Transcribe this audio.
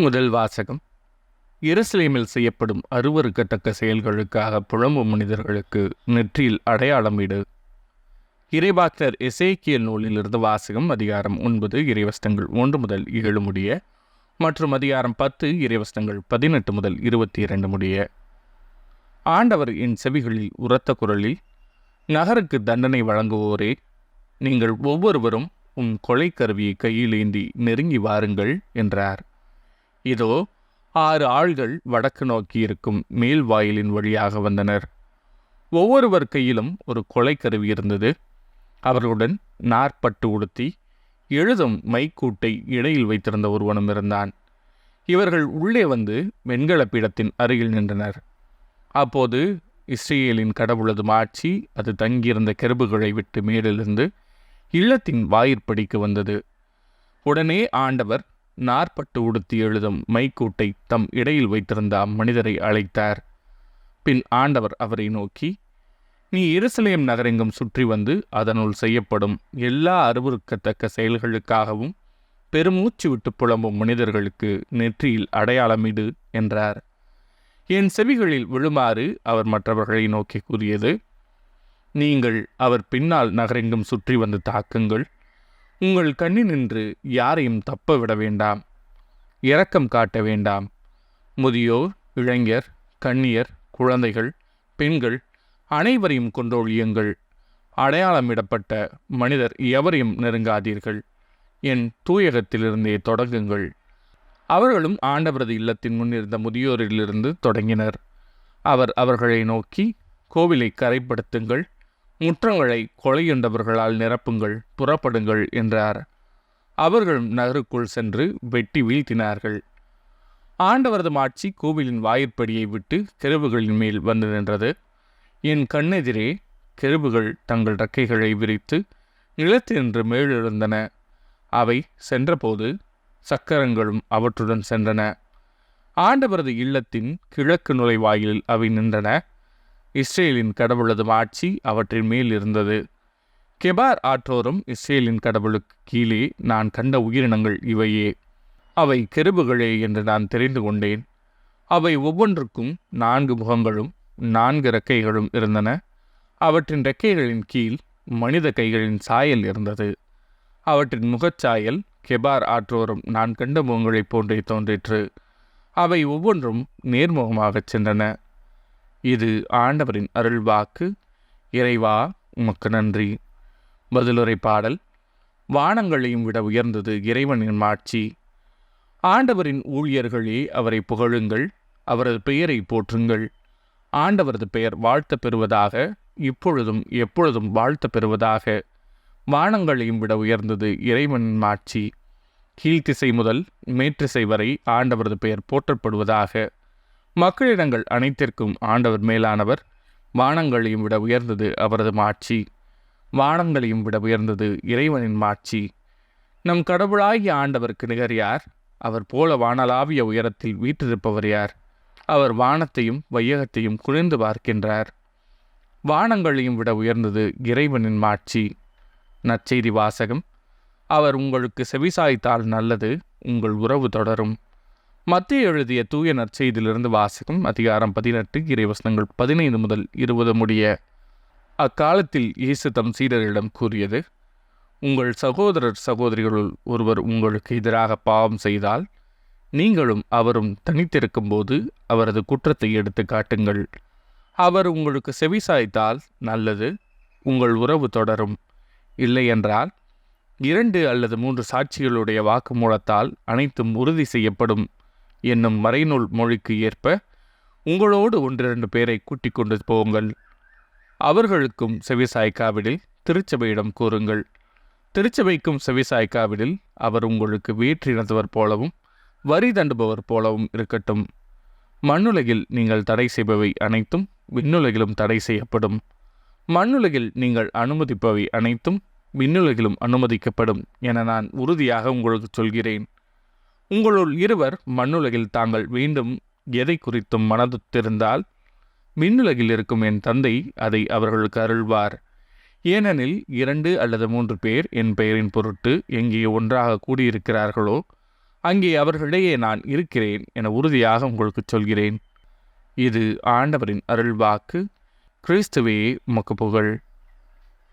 முதல் வாசகம். எருசலேமில் செய்யப்படும் அருவருக்கத்தக்க செயல்களுக்காக புலம்பும் மனிதர்களுக்கு நெற்றியில் அடையாளமிடு. இறைவாக்கினர் எசேக்கியேல் நூலிலிருந்து வாசகம். அதிகாரம் 9 இறைவசனங்கள் 1 முதல் 7 முடிய மற்றும் அதிகாரம் 10 இறைவசனங்கள் 18 முதல் 22 முடிய. ஆண்டவர் என் செவிகளில் உரத்த குரலில், நகருக்கு தண்டனை வழங்குவோரே, நீங்கள் ஒவ்வொருவரும் உம் கொலை கருவியை கையில் ஏந்தி நெருங்கி வாருங்கள் என்றார். இதோ 6 ஆள்கள் வடக்கு நோக்கி இருக்கும் மேல் வாயிலின் வழியாக வந்தனர். ஒவ்வொருவர் கையிலும் ஒரு கொலை கருவி இருந்தது. அவர்களுடன் நாற்பட்டு உடுத்தி எழுதும் மைக்கூட்டை இடையில் வைத்திருந்த ஒருவனும் இருந்தான். இவர்கள் உள்ளே வந்து வெண்கல பீடத்தின் அருகில் நின்றனர். அப்போது இஸ்ரேலின் கடவுளது மாட்சி அது தங்கியிருந்த கெருபுகளை விட்டு மேலிருந்து இல்லத்தின் வாயிற்படிக்கு வந்தது. உடனே ஆண்டவர் நாற்பட்டு உடுத்தி எழுதும் மைக்கூட்டை தம் இடையில் வைத்திருந்த அம்மனிதரை அழைத்தார். பின் ஆண்டவர் அவரை நோக்கி, நீ எருசலேம் நகரெங்கும் சுற்றி வந்து அதனுள் செய்யப்படும் எல்லா அருவருக்கத்தக்க செயல்களுக்காகவும் பெருமூச்சு விட்டு புலம்பும் மனிதர்களுக்கு நெற்றியில் அடையாளமிடு என்றார். என் செவிகளில் விழுமாறு அவர் மற்றவர்களை நோக்கி கூறியது, நீங்கள் அவர் பின்னால் நகரெங்கும் சுற்றி வந்து தாக்குங்கள். உங்கள் கண்ணினின்று யாரையும் தப்ப விட வேண்டாம். இரக்கம் காட்ட வேண்டாம். முதியோர், இளைஞர், கன்னியர், குழந்தைகள், பெண்கள் அனைவரையும் கொன்றொழியுங்கள். அடையாளமிடப்பட்ட மனிதர் எவரையும் நெருங்காதீர்கள். என் தூயகத்திலிருந்தே தொடங்குங்கள். அவர்களும் ஆண்டவரது இல்லத்தின் முன்னிருந்த முதியோரிலிருந்து தொடங்கினர். அவர் அவர்களை நோக்கி, கோவிலை கரைப்படுத்துங்கள், முற்றங்களை கொலையுண்டவர்களால் நிரப்புங்கள், புறப்படுங்கள் என்றார். அவர்களும் நகருக்குள் சென்று வெட்டி வீழ்த்தினார்கள். ஆண்டவரது மாட்சி கோவிலின் வாயிற்படியை விட்டு கெருபுகளின் மேல் வந்து நின்றது. என் கண்ணெதிரே கெருபுகள் தங்கள் இறக்கைகளை விரித்து நிலத்தினின்று மேலெழுந்தன. அவை சென்றபோது சக்கரங்களும் அவற்றுடன் சென்றன. ஆண்டவரது இல்லத்தின் கிழக்கு நுழைவாயிலில் அவை நின்றன. இஸ்ரேலின் கடவுளது மாட்சி அவற்றின் மேல் இருந்தது. கெபார் ஆற்றோரும் இஸ்ரேலின் கடவுளுக்கு கீழே நான் கண்ட உயிரினங்கள் இவையே. அவை கெருபுகளே என்று நான் தெரிந்து கொண்டேன். அவை ஒவ்வொன்றுக்கும் 4 முகங்களும் 4 இறக்கைகளும் இருந்தன. அவற்றின் இறக்கைகளின் கீழ் மனித கைகளின் சாயல் இருந்தது. அவற்றின் முகச்சாயல் கெபார் ஆற்றோரும் நான் கண்ட முகங்களைப் போன்றே தோன்றிற்று. அவை ஒவ்வொன்றும் நேர்முகமாகச் சென்றன. இது ஆண்டவரின் அருள்வாக்கு. இறைவா, உமக்கு நன்றி. பதிலுரை பாடல். வானங்களையும் விட உயர்ந்தது இறைவனின் மாட்சி. ஆண்டவரின் ஊழியர்களே, அவரை புகழுங்கள், அவரது பெயரை போற்றுங்கள். ஆண்டவரது பெயர் வாழ்த்த பெறுவதாக, இப்பொழுதும் எப்பொழுதும் வாழ்த்த பெறுவதாக. வானங்களையும் விட உயர்ந்தது இறைவனின் மாட்சி. கீழ்த்திசை முதல் மேற்றிசை வரை ஆண்டவரது பெயர் போற்றப்படுவதாக. மக்களிடங்கள் அனைத்திற்கும் ஆண்டவர் மேலானவர். வானங்களையும் விட உயர்ந்தது அவரது மாட்சி. வானங்களையும் விட உயர்ந்தது இறைவனின் மாட்சி. நம் கடவுளாகிய ஆண்டவருக்கு நிகர் யார்? அவர் போல வானளாவிய உயரத்தில் வீற்றிருப்பவர் யார்? அவர் வானத்தையும் வையகத்தையும் குனிந்து பார்க்கின்றார். வானங்களையும் விட உயர்ந்தது இறைவனின் மாட்சி. நற்செய்தி வாசகம். அவர் உங்களுக்கு செவிசாய்த்தால் நல்லது, உங்கள் உறவு தொடரும். மத்தேயு எழுதிய தூய நற்செய்தியிலிருந்து வாசகம். அதிகாரம் 18 இறைவசனங்கள் 15 முதல் 20 முடிய. அக்காலத்தில் இயேசு தம் சீடரிடம் கூறியது, உங்கள் சகோதரர் சகோதரிகளுள் ஒருவர் உங்களுக்கு எதிராக பாவம் செய்தால், நீங்களும் அவரும் தனித்திருக்கும் போது அவரது குற்றத்தை எடுத்து காட்டுங்கள். அவர் உங்களுக்கு செவிசாய்த்தால் நல்லது, உங்கள் உறவு தொடரும். இல்லையென்றால் 2 அல்லது 3 சாட்சிகளுடைய வாக்குமூலத்தால் அனைத்தும் உறுதி செய்யப்படும் என்னும் மறைநூல் மொழிக்கு ஏற்ப உங்களோடு 1-2 பேரை கூட்டிக் கொண்டு போங்கள். அவர்களுக்கும் செவிசாய்க்காவிடில் திருச்சபையிடம் கூறுங்கள். திருச்சபைக்கும் செவிசாய்க்காவிடில் அவர் உங்களுக்கு வேற்றினத்தவர் போலவும் வரி தண்டுபவர் போலவும் இருக்கட்டும். மண்ணுலகில் நீங்கள் தடை செய்பவை அனைத்தும் விண்ணுலகிலும் தடை செய்யப்படும். மண்ணுலகில் நீங்கள் அனுமதிப்பவை அனைத்தும் விண்ணுலகிலும் அனுமதிக்கப்படும் என நான் உறுதியாக உங்களுக்கு சொல்கிறேன். உங்களுள் 2 மண்ணுலகில் தாங்கள் வேண்டும் எதை குறித்தும் மனதுத்திருந்தால், விண்ணுலகில் இருக்கும் என் தந்தை அதை அவர்களுக்கு அருள்வார். ஏனெனில் 2 அல்லது 3 பேர் என் பெயரின் பொருட்டு எங்கே ஒன்றாக கூடியிருக்கிறார்களோ அங்கே அவர்களிடையே நான் இருக்கிறேன் என உறுதியாக உங்களுக்கு சொல்கிறேன். இது ஆண்டவரின் அருள்வாக்கு. கிறிஸ்துவே உமக்கு புகழ்.